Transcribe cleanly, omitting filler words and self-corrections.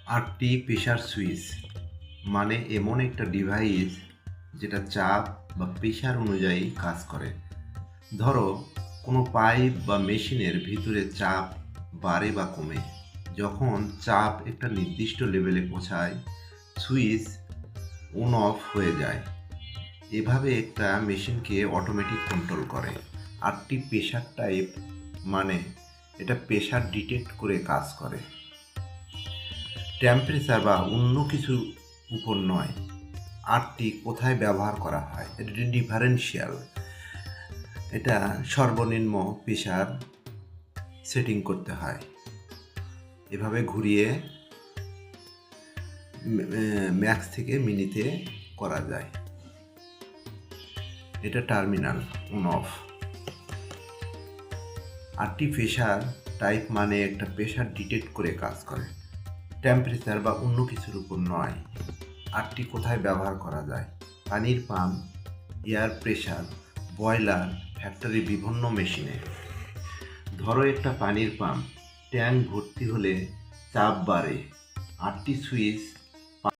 আটটি pressure switch মানে এমন একটা ডিভাইস যেটা চাপ বা প্রেশার অনুযায়ী কাজ করে। ধরো কোনো পাইপ বা মেশিনের ভিতরে চাপ বাড়ে বা কমে। যখন চাপ একটা নির্দিষ্ট লেভেলে পৌঁছায়, সুইচ অন অফ হয়ে যায়। এভাবে একটা মেশিনকে অটোমেটিক কন্ট্রোল করে। আটটি প্রেশার টাইপ মানে এটা প্রেশার ডিটেক্ট করে কাজ করে, টেম্পারেচার বা অন্য কিছু উপর নয়। আটটি কোথায় ব্যবহার করা হয়, এটা ডিফারেন্সিয়াল। এটা সর্বনিম্ন প্রেশার সেটিং করতে হয়, এভাবে ঘুরিয়ে ম্যাক্স থেকে মিনিতে করা যায়। এটা টার্মিনাল অন অফ। আটটি প্রেশার টাইপ মানে একটা প্রেশার ডিটেক্ট করে কাজ করে, টেম্পারেচার বা অন্য কিছুর উপর নয়। আটটি কোথায় ব্যবহার করা যায়? পানির pump, air pressure, boiler, factory বিভিন্ন মেশিনে। ধরো একটা পানির পাম্প, ট্যাঙ্ক ভর্তি হলে চাপ বাড়ে, আটটি সুইচ